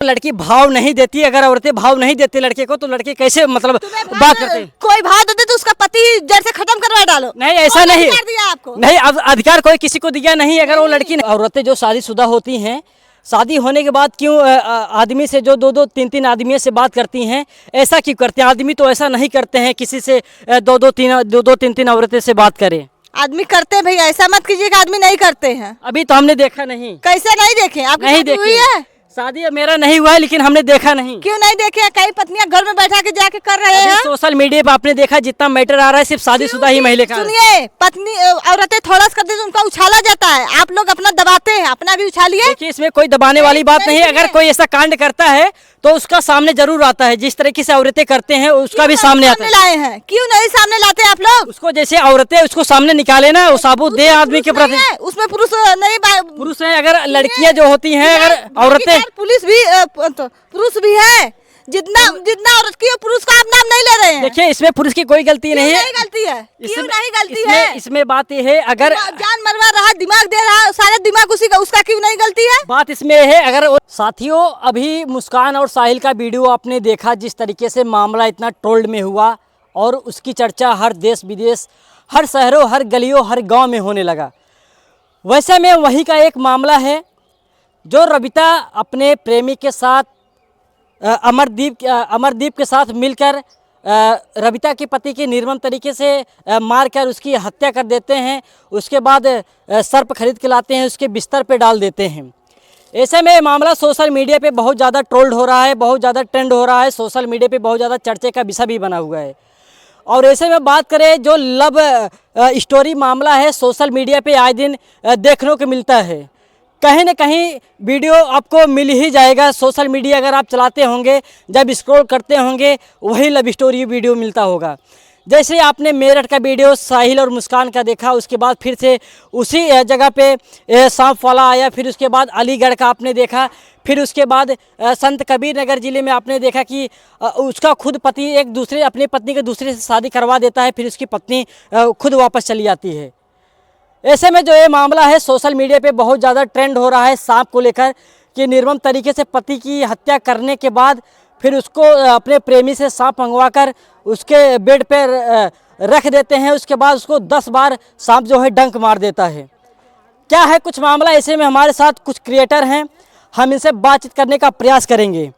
लड़की भाव नहीं देती, अगर औरतें भाव नहीं देती लड़के को तो लड़के कैसे मतलब बात करते? कोई भाव देते तो उसका पति जड़ से खत्म करवा डालो। नहीं ऐसा नहीं, अधिकार दिया आपको? नहीं अब अधिकार कोई किसी को दिया नहीं। अगर वो लड़की, औरतें जो शादीशुदा होती हैं, शादी होने के बाद क्यों आदमी से जो दो दो तीन तीन आदमियों से बात करती हैं, ऐसा क्यों करते हैं? आदमी तो ऐसा नहीं करते हैं किसी से दो दो तीन तीन औरतें से बात करें। आदमी करते हैं भैया, ऐसा मत कीजिए कि आदमी नहीं करते हैं। अभी तो हमने देखा नहीं। कैसे नहीं देखे? आपकी नहीं शादी हुई देखी है? शादी मेरा नहीं हुआ है, लेकिन हमने देखा नहीं। क्यों नहीं देखे? कई पत्नियां घर में बैठा के जाके कर रहे हैं। सोशल मीडिया पे आपने देखा जितना मैटर आ रहा है सिर्फ शादीशुदा ही महिला का। सुनिए, पत्नी औरतें थोड़ा सा करती तो उनका उछाला जाता है, आप लोग अपना दबाते हैं, अपना भी उछालिए। देखिए इसमें कोई दबाने वाली बात नहीं है। अगर कोई ऐसा कांड करता है तो उसका सामने जरूर आता है। जिस तरीके से औरतें करते हैं उसका भी सामने आता है। लाए हैं, क्यों नहीं सामने लाते आप लोग? उसको जैसे औरतें उसको सामने निकाले ना, वो साबुत दे आदमी के प्रति। उसमें पुरुष नहीं, पुरुष है। अगर लड़कियां जो होती हैं, अगर औरतें, पुलिस भी पुरुष भी है। जितना औरत की पुरुष का आप नाम नहीं ले रहे हैं। देखिए इसमें पुरुष की कोई गलती नहीं है। गलती है, क्यों नहीं गलती है? इसमें बात यह है, अगर जान मरवा रहा, दिमाग दे रहा, सारा दिमाग उसी का, उसका क्यों नहीं गलती है? बात इसमें है, अगर साथियों अभी मुस्कान और साहिल का वीडियो आपने देखा, जिस तरीके से मामला इतना ट्रोल्ड में हुआ और उसकी चर्चा हर देश विदेश, हर शहरों, हर गलियों, हर गाँव में होने लगा। वैसे में वही का एक मामला है जो रबिता अपने प्रेमी के साथ अमरदीप के साथ मिलकर रबिता के पति की निर्मम तरीके से मारकर उसकी हत्या कर देते हैं। उसके बाद सर्प खरीद के लाते हैं, उसके बिस्तर पे डाल देते हैं। ऐसे में मामला सोशल मीडिया पे बहुत ज़्यादा ट्रोल्ड हो रहा है, बहुत ज़्यादा ट्रेंड हो रहा है, सोशल मीडिया पे बहुत ज़्यादा चर्चे का विषय भी बना हुआ है। और ऐसे में बात करें, जो लव स्टोरी मामला है सोशल मीडिया पे आए दिन देखने को मिलता है। कहीं न कहीं वीडियो आपको मिल ही जाएगा। सोशल मीडिया अगर आप चलाते होंगे, जब स्क्रॉल करते होंगे, वही लव स्टोरी वीडियो मिलता होगा। जैसे आपने मेरठ का वीडियो साहिल और मुस्कान का देखा, उसके बाद फिर से उसी जगह पे सांप वाला आया, फिर उसके बाद अलीगढ़ का आपने देखा, फिर उसके बाद संत कबीर नगर ज़िले में आपने देखा कि उसका खुद पति अपनी पत्नी के दूसरे से शादी करवा देता है, फिर उसकी पत्नी खुद वापस चली जाती है। ऐसे में जो ये मामला है सोशल मीडिया पे बहुत ज़्यादा ट्रेंड हो रहा है सांप को लेकर, कि निर्मम तरीके से पति की हत्या करने के बाद फिर उसको अपने प्रेमी से सांप मंगवाकर उसके बेड पर रख देते हैं। उसके बाद उसको 10 बार सांप जो है डंक मार देता है। क्या है कुछ मामला? ऐसे में हमारे साथ कुछ क्रिएटर हैं, हम इनसे बातचीत करने का प्रयास करेंगे।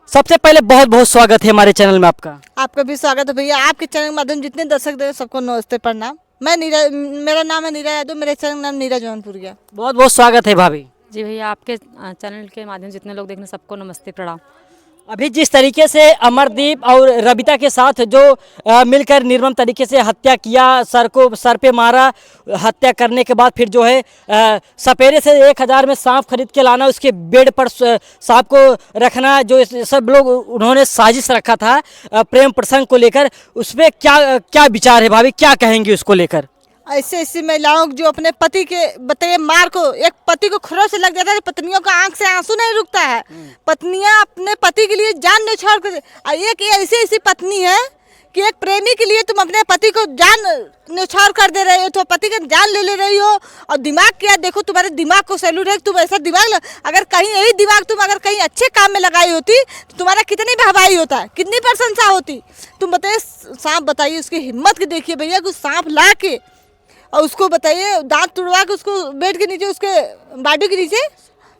सबसे पहले बहुत बहुत स्वागत है हमारे चैनल में आपका। आपका भी स्वागत है भैया। आपके चैनल के माध्यम जितने दर्शक देख सबको नमस्ते, प्रणाम। मैं मेरा नाम है नीरा यादव, मेरे चैनल का नाम नीरा जौनपुरिया। बहुत बहुत स्वागत है भाभी जी। भैया आपके चैनल के माध्यम से जितने लोग देखने सबको नमस्ते, प्रणाम। अभी जिस तरीके से अमरदीप और रबिता के साथ जो मिलकर निर्मम तरीके से हत्या किया, सर पे मारा, हत्या करने के बाद फिर जो है सपेरे से 1000 में सांप खरीद के लाना, उसके बेड पर सांप को रखना, जो सब लोग उन्होंने साजिश रखा था प्रेम प्रसंग को लेकर, उसमें क्या विचार है भाभी? क्या कहेंगे उसको लेकर? ऐसी महिलाओं जो अपने पति के बताइए मार को, एक पति को खरोच से लग जाता है, पत्नियों का आंख से आंसू नहीं रुकता है। पत्नियां अपने पति के लिए जान न्यौछावर कर, एक ऐसी पत्नी है कि एक प्रेमी के लिए तुम अपने पति को जान न्यौछावर कर दे रहे हो, तो पति का जान ले रही हो। और दिमाग क्या देखो, तुम्हारे दिमाग को सैल्यूट है। तुम ऐसा दिमाग, अगर कहीं यही दिमाग तुम अगर कहीं अच्छे काम में लगाई होती तो तुम्हारा कितनी वाहवाही होता है, कितनी प्रशंसा होती। तुम बताइए सांप, बताइए उसकी हिम्मत की देखिए भैया, कुछ सांप ला के और उसको बताइए दांत तुड़वा के उसको बेड के नीचे, उसके बाडू के नीचे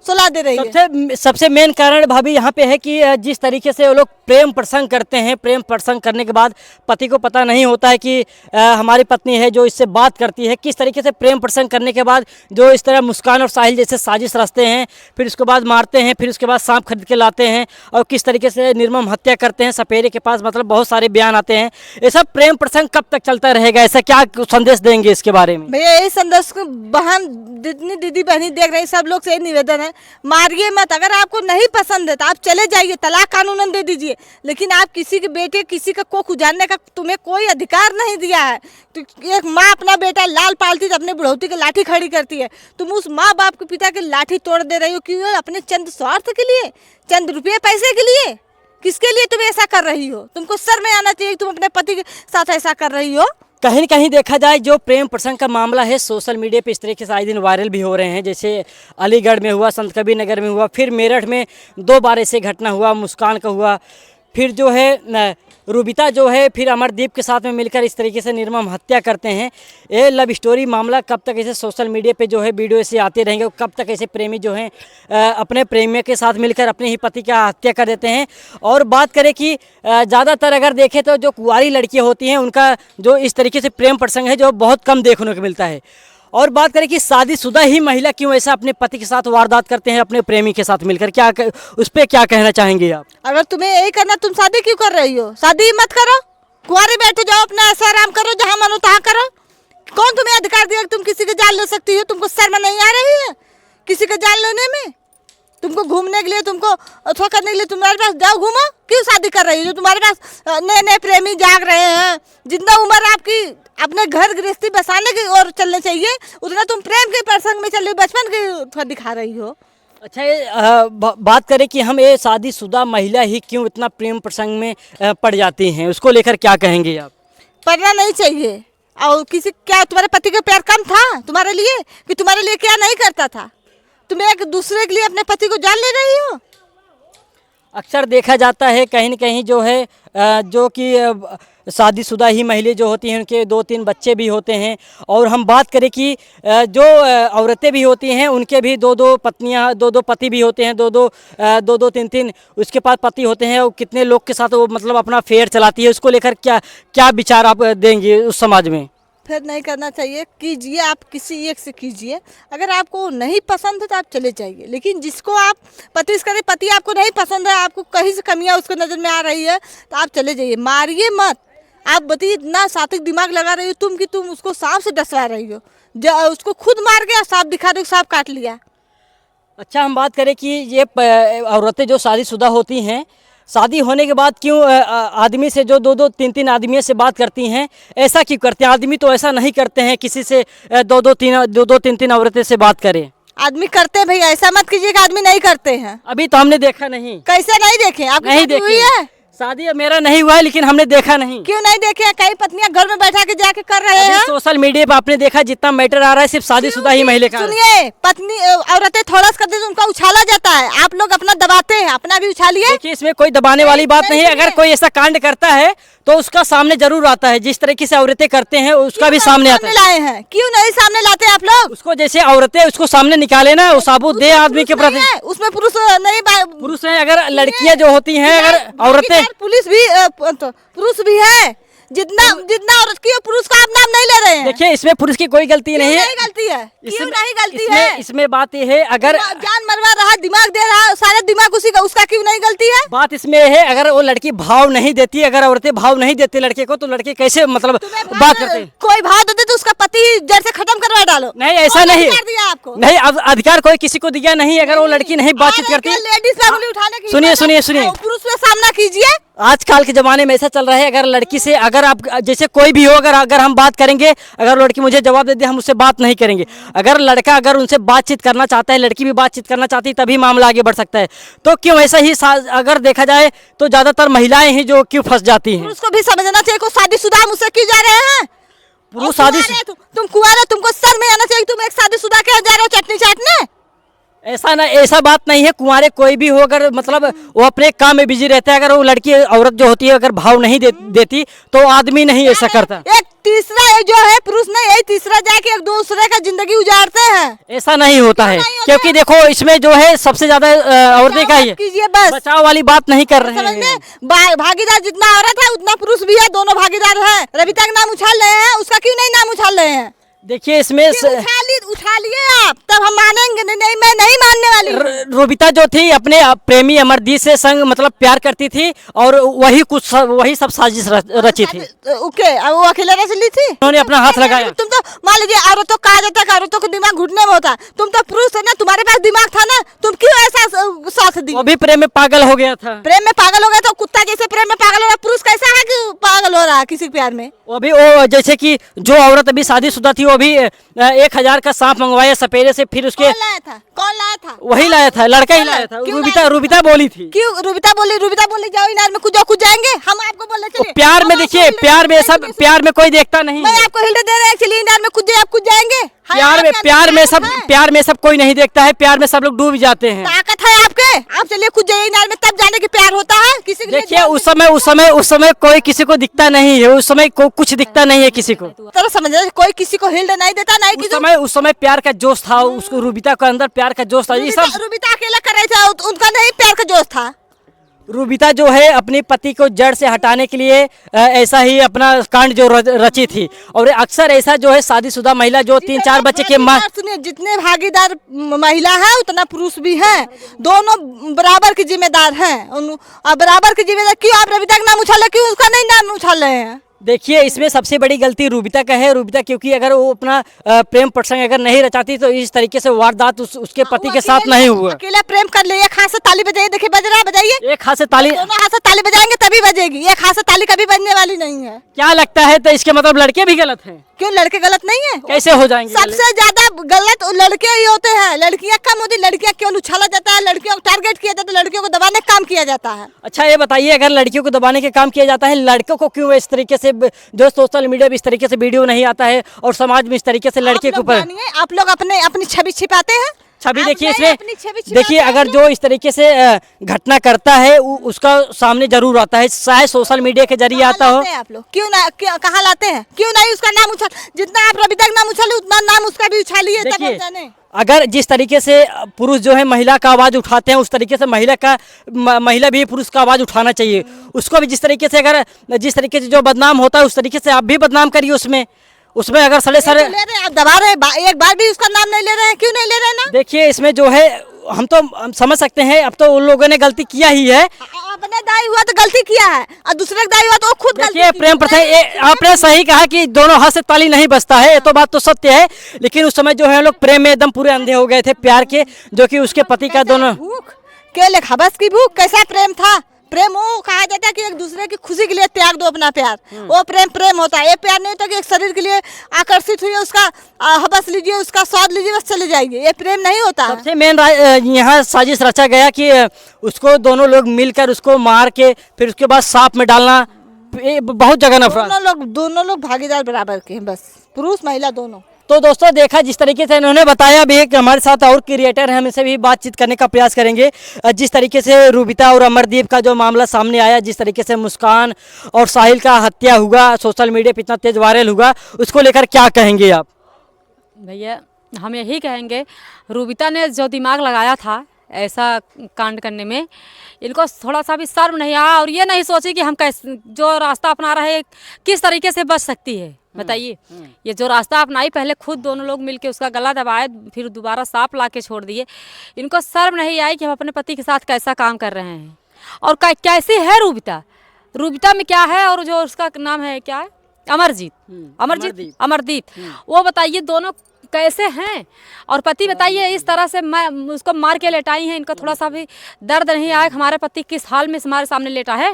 सुला दे रही है। सबसे मेन कारण भाभी यहाँ पे है कि जिस तरीके से वो लोग प्रेम प्रसंग करते हैं, प्रेम प्रसंग करने के बाद पति को पता नहीं होता है कि हमारी पत्नी है जो इससे बात करती है। किस तरीके से प्रेम प्रसंग करने के बाद जो इस तरह मुस्कान और साहिल जैसे साजिश रचते हैं, फिर उसके बाद मारते हैं, फिर उसके बाद सांप खरीद के लाते हैं और किस तरीके से निर्मम हत्या करते हैं सपेरे के पास, मतलब बहुत सारे बयान आते हैं। ये सब प्रेम प्रसंग कब तक चलता रहेगा? ऐसा क्या संदेश देंगे इसके बारे में? भैया यही संदेश बहन जितनी दीदी बहनी देख रही सब लोग से यही निवेदन है, मारिए मत। अगर आपको नहीं पसंद है तो आप चले जाइए, तलाक कानूनन दे दीजिए, लेकिन आप किसी के बेटे, किसी का कोख उजाड़ने का तुम्हें कोई अधिकार नहीं दिया है। तो एक माँ अपना बेटा लाल पालती तो अपने बुढ़ौती की लाठी खड़ी करती है, तुम उस माँ बाप के पिता की लाठी तोड़ दे रही हो कि अपने चंद स्वार्थ के लिए, चंद रुपये पैसे के लिए। किसके लिए तुम ऐसा कर रही हो? तुमको शर्म आना चाहिए, तुम अपने पति के साथ ऐसा कर रही हो। कहीं न कहीं देखा जाए जो प्रेम प्रसंग का मामला है सोशल मीडिया पे इस तरीके से आए दिन वायरल भी हो रहे हैं। जैसे अलीगढ़ में हुआ, संत कबीर नगर में हुआ, फिर मेरठ में 2 बार ऐसे घटना हुआ, मुस्कान का हुआ, फिर जो है रूबिता जो है फिर अमरदीप के साथ में मिलकर इस तरीके से निर्मम हत्या करते हैं। ये लव स्टोरी मामला कब तक ऐसे सोशल मीडिया पे जो है वीडियो ऐसे आते रहेंगे, कब तक ऐसे प्रेमी जो हैं अपने प्रेमियों के साथ मिलकर अपने ही पति का हत्या कर देते हैं। और बात करें कि ज़्यादातर अगर देखें तो जो कुंवारी लड़कियाँ होती हैं उनका जो इस तरीके से प्रेम प्रसंग है जो बहुत कम देखने को मिलता है। और बात करें कि शादीशुदा ही महिला क्यों ऐसा अपने पति के साथ वारदात करते हैं अपने प्रेमी के साथ मिलकर, उस पर क्या कहना चाहेंगे आप? अगर तुम्हें यही करना, तुम शादी क्यों कर रही हो? शादी मत करो, कुंवारे बैठे जाओ, अपना ऐसा आराम करो, जहाँ मनो तहाँ करो। कौन तुम्हें अधिकार दिया कि तुम किसी का जान ले सकती हो? तुमको शर्म नहीं आ रही है किसी का जान लेने में? तुमको घूमने के लिए, तुमको अथवा करने के लिए तुम्हारे पास जाओ, घूमो। क्यों शादी कर रही हो? जो तुम्हारे पास नए नए प्रेमी जाग रहे हैं, जितना उम्र आपकी अपने घर गृहस्थी बसाने की ओर चलने चाहिए, उतना तुम प्रेम के प्रसंग में चल रही, बचपन के दिखा रही हो। अच्छा, ये बात करें कि हम ये शादीशुदा महिला ही क्यों इतना प्रेम प्रसंग में पड़ जाती हैं, उसको लेकर क्या कहेंगे आप? पढ़ना नहीं चाहिए। और किसी क्या तुम्हारे पति का प्यार कम था तुम्हारे लिए कि तुम्हारे लिए क्या नहीं करता था? तुम एक दूसरे के लिए अपने पति को जान ले रही हो। अक्सर देखा जाता है कहीं न कहीं जो है जो कि शादीशुदा ही महिलाएं जो होती हैं उनके 2-3 बच्चे भी होते हैं। और हम बात करें कि जो औरतें भी होती हैं उनके भी 2-2 पत्नियां, 2-2 पति भी होते हैं, 2-2 3-3 उसके पास पति होते हैं। और कितने लोग के साथ वो मतलब अपना फेयर चलाती है, उसको लेकर क्या क्या विचार आप देंगे उस समाज में? फिर नहीं करना चाहिए, कीजिए, आप किसी एक से कीजिए। अगर आपको नहीं पसंद है तो आप चले जाइए, लेकिन जिसको आप पति करें, पति आपको नहीं पसंद है, आपको कहीं से कमियां उसको नज़र में आ रही है तो आप चले जाइए, मारिए मत। आप बताइए, इतना सात्विक दिमाग लगा रही हो तुम कि तुम उसको सांप से डसवा रही हो, उसको खुद मार के सांप दिखा रही हो, सांप काट लिया। अच्छा, हम बात करें कि ये औरतें जो शादीशुदा होती हैं, शादी होने के बाद क्यों आदमी से जो 2-2 3-3 आदमियों से बात करती हैं, ऐसा क्यों करते हैं? आदमी तो ऐसा नहीं करते हैं किसी से 2-2 3-3 औरतें से बात करें। आदमी करते हैं भैया, ऐसा मत कीजिए कि आदमी नहीं करते हैं। अभी तो हमने देखा नहीं। कैसे नहीं देखे? आपकी नहीं शादी हुई देखी है? शादी मेरा नहीं हुआ है, लेकिन हमने देखा नहीं। क्यों नहीं देखे? कई पत्नियां घर में बैठा के जाके कर रहे हैं। सोशल मीडिया पे आपने देखा जितना मैटर आ रहा है सिर्फ शादीशुदा ही महिला का। सुनिए, पत्नी औरतें थोड़ा सा करती है तो उनका उछाला जाता है, आप लोग अपना दबाते हैं, अपना भी उछालिए। देखिए, इसमें कोई दबाने वाली बात नहीं है। अगर कोई ऐसा कांड करता है तो उसका सामने जरूर आता है। जिस तरीके से औरतें करते हैं उसका भी सामने आता है। लाए हैं, क्यों नहीं सामने लाते आप लोग? उसको जैसे औरतें उसको सामने निकाले ना, वो साबुत दे आदमी के प्रति। उसमें पुरुष नहीं, पुरुष है। अगर लड़कियां जो होती हैं, अगर औरतें, पुलिस भी पुरुष भी है, जितना औरत की पुरुष का आप नाम नहीं ले रहे हैं। देखिए, इसमें पुरुष की कोई गलती नहीं है। गलती है, क्यों नहीं गलती है? इसमें बात ये है, अगर जान मरवा रहा, दिमाग दे रहा, सारा दिमाग उसी का, उसका क्यों नहीं गलती है? बात इसमें है, अगर वो लड़की भाव नहीं देती, अगर औरतें भाव नहीं देती लड़के को, तो लड़के कैसे मतलब बात करते? कोई भाव देते तो उसका पति जड़ से खत्म करवा डालो। नहीं, ऐसा नहीं दिया आपको। नहीं, अब अधिकार कोई किसी को दिया नहीं। अगर वो लड़की नहीं बातचीत करती, लेडीज फैमिली उठाने की, सुनिए, पुरुष पे सामना कीजिए। आजकल के ज़माने में ऐसा चल रहा है, अगर लड़की से, अगर आप जैसे कोई भी हो, अगर हम बात करेंगे, अगर लड़की मुझे जवाब दे दे, हम उससे बात नहीं करेंगे। अगर लड़का अगर उनसे बातचीत करना चाहता है, लड़की भी बातचीत करना चाहती है, तभी मामला आगे बढ़ सकता है। तो क्यों ऐसा ही अगर देखा जाए तो ज़्यादातर महिलाएं ही जो क्यों फंस जाती हैं? उसको भी समझना चाहिए को शादीशुदा मुझसे क्यों जा रहे हैं? पुरुष शादी, तुम कुंवारे, तुमको शर्म में आना चाहिए। तुम एक शादीशुदा के जा रहे हो चटनी चाटने? ऐसा बात नहीं है। कुंवारे कोई भी हो, अगर मतलब वो अपने काम में बिजी रहता है, अगर वो लड़की औरत जो होती है अगर भाव नहीं देती तो आदमी नहीं ऐसा करता। एक तीसरा जो है पुरुष नहीं, यही तीसरा जाके एक दूसरे का जिंदगी उजाड़ते हैं। ऐसा नहीं होता है, क्योंकि देखो इसमें जो है सबसे ज्यादा औरतें का ही कीजिए, बस बचाव वाली बात नहीं कर रहे हैं। भागीदार जितना औरत है उतना पुरुष भी है, दोनों भागीदार है। रविता का नाम उछाल रहे हैं, उसका क्यों नहीं नाम उछाल रहे हैं? देखिए, इसमें उछालिए आप, तब हम मानेंगे। नहीं, मैं नहीं मानने वाली। रूबिता जो थी अपने प्रेमी अमरदीप से संग मतलब प्यार करती थी, और वही सब साजिश रची थी। ओके, वो अकेले रच ली थी, उन्होंने अपना हाथ लगाया। तुम तो मान लीजिए, औरतों कहा जाता है औरतों को दिमाग घुटने में होता है। तुम तो पुरुष है ना, तुम्हारे पास दिमाग था ना, तुम क्यों ऐसा साथ दी? वो भी प्रेम में पागल हो गया था। प्रेम में पागल हो गया तो कुत्ता जैसे प्रेम में पागल हो रहा, पुरुष कैसा है कि पागल हो रहा है किसी प्यार में? वो भी वो जैसे कि जो औरत अभी शादीशुदा थी वो वो भी 1000 का सांप मंगवाया सपेरे से, फिर उसके कौन लाया था? कौन लाया था? वही लाया था, लड़का ही लाया था। क्यों रूबिता बोली थी। क्यों रूबिता बोली जाओ इनार में कूद जाएंगे, हम आपको बोले चलिए। प्यार में देखिए, प्यार में कोई देखता नहीं मैं है। आपको हिल्ट दे रहे हैं, चलिए इनार में कूद आप कूद जाएंगे। प्यार में सब कोई नहीं देखता है, प्यार में सब लोग डूब जाते हैं। ताकत है आपके, आप चलिए कूद जाइए इनार में, तब जाने की प्यार होता है किसी के लिए। देखिए उस समय कोई किसी को दिखता नहीं है, उस समय कुछ दिखता नहीं है किसी को। तरह समझ रहे, कोई किसी को हिल्ड नहीं देता, नहीं उस समय प्यार का जोश था, उसको रूबिता के अंदर प्यार का जोश था। ये सब रूबिता अकेला कर रहे थे, उनका नहीं प्यार का जोश था। रूबिता जो है अपने पति को जड़ से हटाने के लिए ऐसा ही अपना कांड जो रची थी। और अक्सर ऐसा जो है शादीशुदा महिला जो 3-4 बच्चे के माँ, सुनिए, जितने भागीदार महिला है उतना पुरुष भी है, दोनों बराबर की जिम्मेदार हैं। बराबर की जिम्मेदार क्यों आप रूबिता का नाम उछाले, क्यों उसका नहीं नाम उछाल रहे हैं? देखिए इसमें सबसे बड़ी गलती रूबिता का है। रूबिता क्योंकि अगर वो अपना प्रेम प्रसंग अगर नहीं रचाती तो इस तरीके से वारदात उसके पति के साथ नहीं हुआ। अकेला प्रेम कर ले, एक हाथ से ताली बजाइए, देखिए बज रहा है, बजाइए। एक हाथ से ताली, दोनों हाथ से ताली बजाएंगे तभी बजेगी, एक हाथ से ताली कभी बजने वाली नहीं है। क्या लगता है? तो इसके मतलब लड़के भी गलत हैं? क्यों लड़के गलत नहीं है? कैसे हो जाएंगे? सबसे ज्यादा गलत लड़के ही होते हैं, लड़कियां कम होती। लड़कियां क्यों उछाला जाता है, लड़कियों को टारगेट किया जाता है, लड़कियों को दबाने का काम किया जाता है। अच्छा ये बताइए, अगर लड़कियों को दबाने के काम किया जाता है, लड़कों को क्यों इस तरीके से, जो सोशल मीडिया में इस तरीके से वीडियो नहीं आता है और समाज में इस तरीके से लड़के के ऊपर आप लोग अपनी छवि छिपाते हैं। छवि देखिए आप इसमें, अपनी छवि छिपाते देखिए हैं। अगर जो इस तरीके से घटना करता है उसका सामने जरूर आता है, चाहे सोशल मीडिया के जरिए आता हो। आप लोग कहाँ लाते हैं? क्यों नहीं उसका नाम उछाल, जितना आप रूबिता का नाम उछाले उतना नाम उसका भी उछालिए। देखिए अगर जिस तरीके से पुरुष जो है महिला का आवाज़ उठाते हैं, उस तरीके से महिला भी पुरुष का आवाज़ उठाना चाहिए। उसको भी जिस तरीके से जो बदनाम होता है उस तरीके से आप भी बदनाम करिए। उसमें अगर सड़े आप दबा रहे हैं, एक बार भी उसका नाम नहीं ले रहे हैं, क्यों नहीं ले रहे हैं ना? देखिए इसमें जो है हम समझ सकते हैं, अब तो उन लोगों ने गलती किया ही है। अपने दाई हुआ तो गलती किया है और दूसरे का दाई हुआ तो वो खुद गलती देखिए की। प्रेम प्रसंग, आपने सही कहा कि दोनों हाथ से ताली नहीं बजता है, ये तो बात तो सत्य है। लेकिन उस समय जो है लोग प्रेम में एकदम पूरे अंधे हो गए थे प्यार के, जो कि उसके पति का दोनों भूख के लिए खबस की भूख, कैसा प्रेम था? प्रेम वो कहा जाता है कि एक दूसरे की खुशी के लिए त्याग दो अपना प्यार, वो प्रेम होता है। ये प्यार नहीं होता कि एक शरीर के लिए आकर्षित हुई, उसका हबस लीजिए, उसका स्वाद लीजिए, बस चले जाइए, ये प्रेम नहीं होता। सबसे मेन यहाँ साजिश रचा गया कि उसको दोनों लोग मिलकर उसको मार के फिर उसके बाद सांप में डालना, बहुत जगह नफरत। दोनों लोग भागीदार बराबर के हैं, बस पुरुष महिला दोनों। तो दोस्तों देखा जिस तरीके से इन्होंने बताया भी है कि हमारे साथ और क्रिएटर हैं, हम इनसे भी बातचीत करने का प्रयास करेंगे। जिस तरीके से रूबिता और अमरदीप का जो मामला सामने आया, जिस तरीके से मुस्कान और साहिल का हत्या हुआ, सोशल मीडिया पे इतना तेज वायरल हुआ, उसको लेकर क्या कहेंगे आप? भैया हम यही कहेंगे, रूबिता ने जो दिमाग लगाया था ऐसा कांड करने में, इनको थोड़ा सा भी शर्म नहीं आया और ये नहीं सोची कि हम कैसे जो रास्ता अपना रहे किस तरीके से बच सकती है। बताइए, ये जो रास्ता अपनाई, पहले खुद दोनों लोग मिलके उसका गला दबाए, फिर दोबारा सांप ला के छोड़ दिए। इनको शर्म नहीं आई कि हम अपने पति के साथ कैसा काम कर रहे हैं और कैसी है रूबिता में क्या है, और जो उसका नाम है क्या है, अमरदीप, वो बताइए दोनों कैसे हैं। और पति बताइए इस तरह से उसको मार के लेटाई है, इनको थोड़ा सा भी दर्द नहीं आया हमारे पति किस हाल में हमारे सामने लेटा है,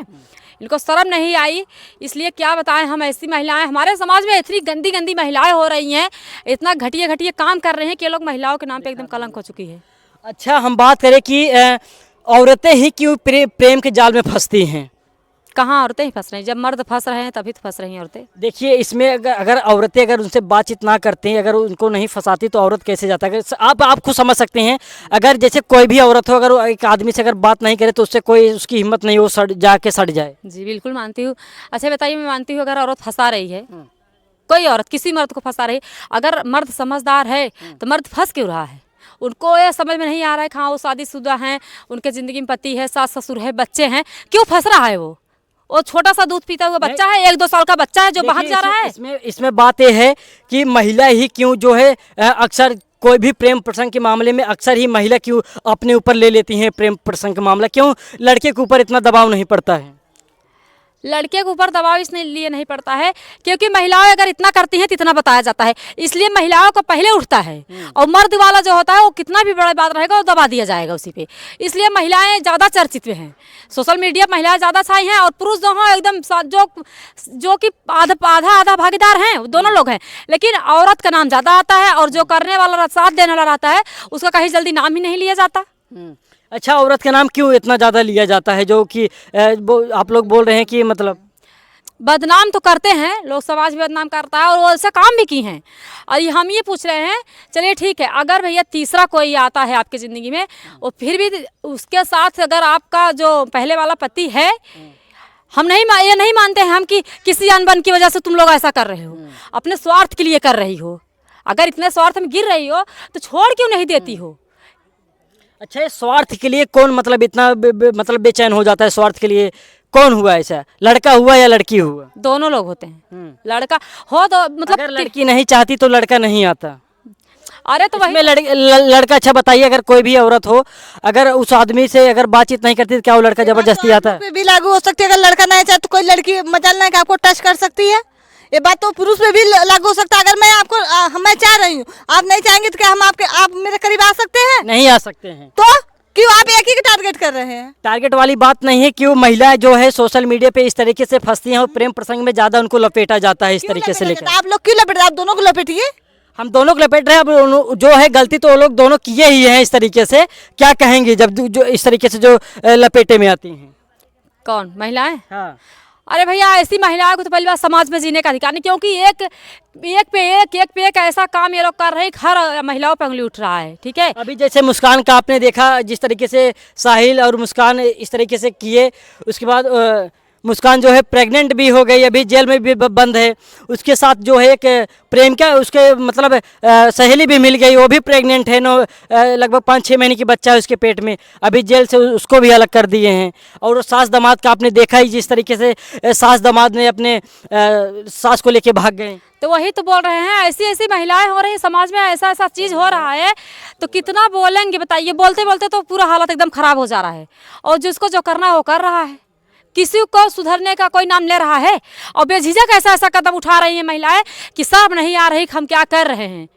इनको शर्म नहीं आई। इसलिए क्या बताएं, हम ऐसी महिलाएं, हमारे समाज में इतनी गंदी गंदी महिलाएं हो रही हैं, इतना घटिया काम कर रहे हैं कि लोग महिलाओं के नाम पे एकदम कलंक हो चुकी है। अच्छा हम बात करें कि औरतें ही क्यों प्रेम के जाल में फंसती हैं? कहाँ औरतें ही फंस रही हैं, जब मर्द फंस रहे हैं तभी तो फंस रही हैं औरतें। देखिए इसमें अगर औरतें अगर उनसे बातचीत ना करते हैं, अगर उनको नहीं फंसाती तो औरत कैसे जाता है? आप खुद समझ सकते हैं, अगर जैसे कोई भी औरत हो, अगर एक आदमी से अगर बात नहीं करे तो उससे कोई उसकी हिम्मत नहीं हो सड़ जाए। जी बिल्कुल मानती हूँ। अच्छा बताइए, मैं मानती हूँ अगर औरत फंसा रही है, कोई औरत किसी मर्द को फंसा रही, अगर मर्द समझदार है तो मर्द फंस क्यों रहा है? उनको ये समझ में नहीं आ रहा है कि हाँ वो शादीशुदा हैं, उनके ज़िंदगी में पति है, सास ससुर है, बच्चे हैं, क्यों फंस रहा है? वो छोटा सा दूध पीता हुआ बच्चा है, 1-2 साल का बच्चा है जो भाग जा रहा है। इसमें बात यह है कि महिला ही क्यों जो है अक्सर कोई भी प्रेम प्रसंग के मामले में अक्सर ही महिला क्यों अपने ऊपर ले लेती हैं प्रेम प्रसंग का मामला, क्यों लड़के के ऊपर इतना दबाव नहीं पड़ता है? लड़के के ऊपर दबाव इसलिए नहीं पड़ता है क्योंकि महिलाएं अगर इतना करती हैं तो इतना बताया जाता है, इसलिए महिलाओं को पहले उठता है। और मर्द वाला जो होता है वो कितना भी बड़ा बात रहेगा वो दबा दिया जाएगा उसी पे, इसलिए महिलाएं ज़्यादा चर्चित में हैं। सोशल मीडिया महिलाएं ज़्यादा छाई हैं और पुरुष जो हैं एकदम जो कि आधा भागीदार हैं, दोनों लोग हैं, लेकिन औरत का नाम ज़्यादा आता है और जो करने वाला साथ देने वाला रहता है उसका कहीं जल्दी नाम ही नहीं लिया जाता। अच्छा, औरत का नाम क्यों इतना ज़्यादा लिया जाता है, जो कि आप लोग बोल रहे हैं कि मतलब बदनाम तो करते हैं लोग, समाज में बदनाम करता है और वो ऐसे काम भी की हैं। और हम ये पूछ रहे हैं, चलिए ठीक है, अगर भैया तीसरा कोई आता है आपकी ज़िंदगी में और फिर भी उसके साथ अगर आपका जो पहले वाला पति है, हम ये नहीं मानते हैं हम कि किसी अनबन की वजह से तुम लोग ऐसा कर रहे हो, अपने स्वार्थ के लिए कर रही हो। अगर इतने स्वार्थ में गिर रही हो तो छोड़ क्यों नहीं देती हो? अच्छा, ये स्वार्थ के लिए कौन मतलब इतना मतलब बेचैन हो जाता है? स्वार्थ के लिए कौन हुआ ऐसा, लड़का हुआ या लड़की हुआ? दोनों लोग होते हैं। लड़का हो तो मतलब अगर लड़की नहीं चाहती तो लड़का नहीं आता। अरे तो वही लड़का, अच्छा बताइए, अगर कोई भी औरत हो अगर उस आदमी से अगर बातचीत नहीं करती तो क्या वो लड़का जबरदस्ती आता है? पे भी लागू हो सकती है। अगर लड़का नहीं चाहे तो कोई लड़की मजाल नहीं कि आपको टच कर सकती है। ये बात तो पुरुष पे भी लागू हो सकता है। अगर मैं आपको मैं चाह रही हूँ, आप नहीं चाहेंगे तो क्या आप मेरे करीब आ सकते हैं? नहीं आ सकते हैं। तो क्यों आप एक ही टारगेट कर रहे हैं? टारगेट वाली बात नहीं है, क्यों महिलाएं जो है सोशल मीडिया पे इस तरीके से फंसती हैं और प्रेम प्रसंग में ज्यादा उनको लपेटा जाता है इस तरीके से लेकर। आप लोग क्यों लपेट रहे? आप दोनों को लपेटिए। हम दोनों को लपेट रहे हैं। अब जो है गलती तो वो लोग दोनों किए ही हैं। इस तरीके से क्या कहेंगे जब जो इस तरीके से जो लपेटे में आती हैं? कौन महिलाएं? हाँ, अरे भैया, ऐसी महिलाओं को तो पहली बात समाज में जीने का अधिकार नहीं, क्योंकि एक पे एक ऐसा काम ये लोग कर रहे हैं, हर महिलाओं पे उंगली उठ रहा है। ठीक है, अभी जैसे मुस्कान का आपने देखा, जिस तरीके से साहिल और मुस्कान इस तरीके से किए, उसके बाद मुस्कान जो है प्रेग्नेंट भी हो गई, अभी जेल में भी बंद है। उसके साथ जो है एक प्रेमिका, उसके मतलब सहेली भी मिल गई, वो भी प्रेग्नेंट है, लगभग 5-6 महीने की बच्चा है उसके पेट में, अभी जेल से उसको भी अलग कर दिए हैं। और सास दामाद का आपने देखा ही, जिस तरीके से सास दामाद ने अपने सास को लेके भाग गए। तो वही तो बोल रहे हैं, ऐसी महिलाएं हो रही हैं समाज में, ऐसा चीज़ हो रहा है तो कितना बोलेंगे बताइए? बोलते बोलते तो पूरा हालत एकदम ख़राब हो जा रहा है और जिसको जो करना है वो कर रहा है, किसी को सुधरने का कोई नाम ले रहा है। और बेझिझक ऐसा कदम उठा रही हैं महिलाएं कि शर्म नहीं आ रही कि हम क्या कर रहे हैं।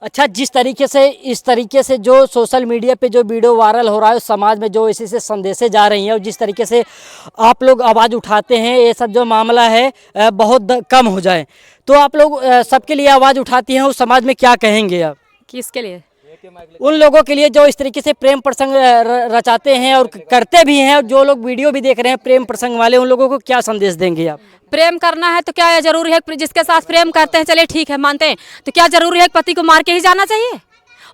अच्छा, जिस तरीके से इस तरीके से जो सोशल मीडिया पे जो वीडियो वायरल हो रहा है, समाज में जो इसी से संदेशें जा रही हैं और जिस तरीके से आप लोग आवाज़ उठाते हैं, ये सब जो मामला है बहुत कम हो जाए, तो आप लोग सबके लिए आवाज़ उठाती हैं, उस समाज में क्या कहेंगे आप? किसके लिए? उन लोगों के लिए जो इस तरीके से प्रेम प्रसंग रचाते हैं और करते भी हैं, और जो लोग वीडियो भी देख रहे हैं प्रेम प्रसंग वाले, उन लोगों को क्या संदेश देंगे आप? प्रेम करना है तो क्या ये जरूरी है जिसके साथ प्रेम करते हैं, चलिए ठीक है मानते हैं, तो क्या जरूरी है पति को मार के ही जाना चाहिए?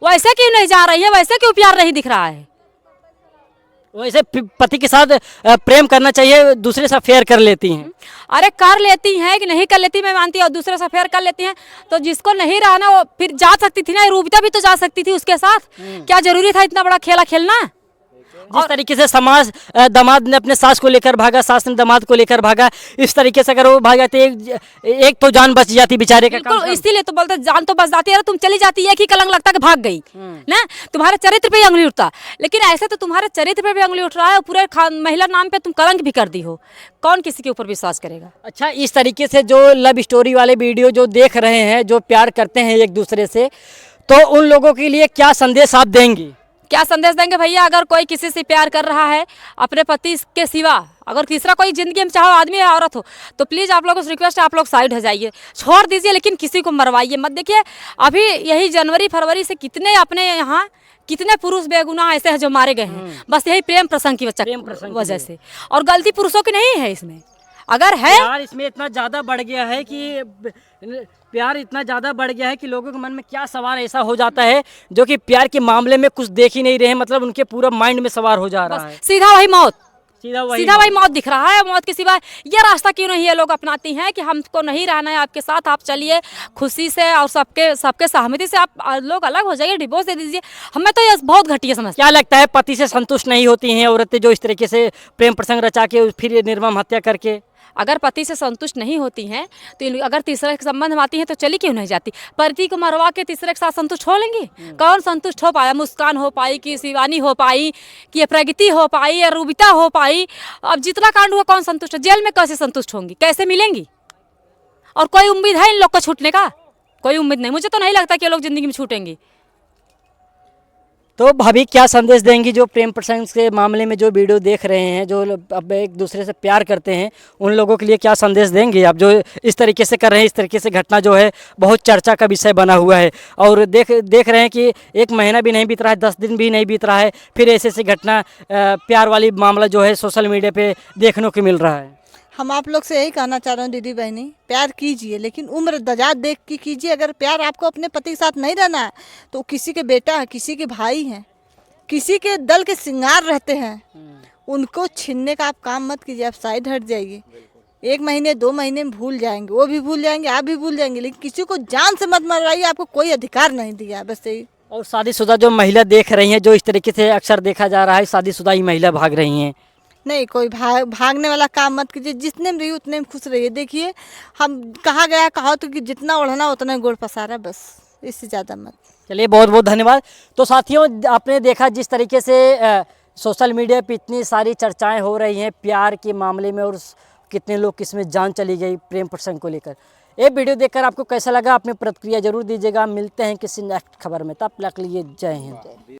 वैसे क्यों नहीं जा रही है? वैसे क्यों प्यार नहीं दिख रहा है? वैसे पति के साथ प्रेम करना चाहिए, दूसरे से अफेयर कर लेती हैं। अरे कर लेती हैं कि नहीं कर लेती मैं मानती हूँ, और दूसरे से अफेयर कर लेती हैं, तो जिसको नहीं रहना वो फिर जा सकती थी ना, रूबिता भी तो जा सकती थी उसके साथ। क्या जरूरी था इतना बड़ा खेला खेलना? जिस तरीके से समाज दामाद ने अपने सास को लेकर भागा, सास ने दामाद को लेकर भागा, इस तरीके से अगर वो भाग जाते एक तो जान बच जाती बेचारे का। बिल्कुल, इसीलिए तो बोलते जान तो बच जाती है। तुम चली जाती है कि कलंक लगता कि भाग गई ना, तुम्हारे चरित्र पे ही उंगली उठता। लेकिन ऐसे तो तुम्हारे चरित्र पे भी उंगली उठ रहा है, पूरे महिला नाम पे तुम कलंक भी कर दी हो। कौन किसी के ऊपर विश्वास करेगा? अच्छा, इस तरीके से जो लव स्टोरी वाले वीडियो जो देख रहे हैं, जो प्यार करते हैं एक दूसरे से, तो उन लोगों के लिए क्या संदेश आप देंगी? क्या संदेश देंगे भैया? अगर कोई किसी से प्यार कर रहा है अपने पति के सिवा, अगर तीसरा कोई जिंदगी में चाहे आदमी या औरत हो, तो प्लीज़ आप लोगों से रिक्वेस्ट है, आप लोग साइड हो जाइए, छोड़ दीजिए, लेकिन किसी को मरवाइए मत। देखिए अभी यही जनवरी फरवरी से कितने अपने यहाँ कितने पुरुष बेगुनाह ऐसे हैं जो मारे गए हैं, बस यही प्रेम प्रसंग की वजह से। और गलती पुरुषों की नहीं है इसमें, अगर है प्यार इसमें इतना ज़्यादा बढ़ गया है कि प्यार इतना ज़्यादा बढ़ गया है कि लोगों के मन में क्या सवार ऐसा हो जाता है जो कि प्यार के मामले में कुछ देख ही नहीं रहे, मतलब उनके पूरा माइंड में सवार हो जा रहा है। सीधा वही मौत, सीधा वही मौत दिख रहा है। मौत के सिवा ये रास्ता क्यों नहीं ये लोग अपनाती हैं कि हमको नहीं रहना है आपके साथ, आप चलिए खुशी से और सबके सहमति से आप लोग अलग हो जाइए, डिवोर्स दे दीजिए। हमें तो ये बहुत घटिया समझते। क्या लगता है, पति से संतुष्ट नहीं होती हैं औरतें जो इस तरीके से प्रेम प्रसंग रचा के फिर निर्मम हत्या करके? अगर पति से संतुष्ट नहीं होती हैं तो अगर तीसरे के संबंध में आती हैं तो चली क्यों नहीं जाती? पति को मरवा के तीसरे के साथ संतुष्ट हो लेंगी? कौन संतुष्ट हो पाया? मुस्कान हो पाई कि शिवानी हो पाई कि ये प्रगति हो पाई या रूबिता हो पाई? अब जितना कांड हुआ कौन संतुष्ट है? जेल में कैसे संतुष्ट होंगी, कैसे मिलेंगी? और कोई उम्मीद है इन लोग को छूटने का? कोई उम्मीद नहीं, मुझे तो नहीं लगता कि ये लोग जिंदगी में छूटेंगी। तो भाभी क्या संदेश देंगी जो प्रेम प्रसंग के मामले में जो वीडियो देख रहे हैं, जो अब एक दूसरे से प्यार करते हैं, उन लोगों के लिए क्या संदेश देंगे आप, जो इस तरीके से कर रहे हैं? इस तरीके से घटना जो है बहुत चर्चा का विषय बना हुआ है और देख रहे हैं कि 1 महीना भी नहीं बीत रहा है, 10 दिन भी नहीं बीत रहा है, फिर ऐसी घटना प्यार वाली मामला जो है सोशल मीडिया पे देखने को मिल रहा है। हम आप लोग से यही कहना चाह रहे हैं दीदी बहनी, प्यार कीजिए लेकिन उम्र दराज देख के कीजिए। अगर प्यार आपको अपने पति के साथ नहीं रहना है तो किसी के बेटा है, किसी के भाई हैं, किसी के दल के श्रृंगार रहते हैं, उनको छीनने का आप काम मत कीजिए। आप साइड हट जाइए। 1 महीने 2 महीने में भूल जाएंगे, वो भी भूल जाएंगे, आप भी भूल जाएंगे, लेकिन किसी को जान से मत मरवाइए। आपको कोई अधिकार नहीं दिया है, बस यही। और शादीशुदा जो महिला देख रही हैं, जो इस तरीके से अक्सर देखा जा रहा है, शादीशुदा ही महिला भाग रही हैं। नहीं, कोई भागने वाला काम मत कीजिए। जितने में रहिए उतने में खुश रहिए। देखिए हम कहा गया कहा तो कि जितना ओढ़ना उतना गुड़ पसारा, बस इससे ज़्यादा मत। चलिए बहुत बहुत धन्यवाद। तो साथियों, आपने देखा जिस तरीके से सोशल मीडिया पे इतनी सारी चर्चाएं हो रही हैं प्यार के मामले में और कितने लोग किसमें जान चली गई प्रेम प्रसंग को लेकर। ये वीडियो देखकर आपको कैसा लगा? अपनी प्रतिक्रिया जरूर दीजिएगा। मिलते हैं किसी नेक्स्ट खबर में, तब तक के लिए जय हिंद।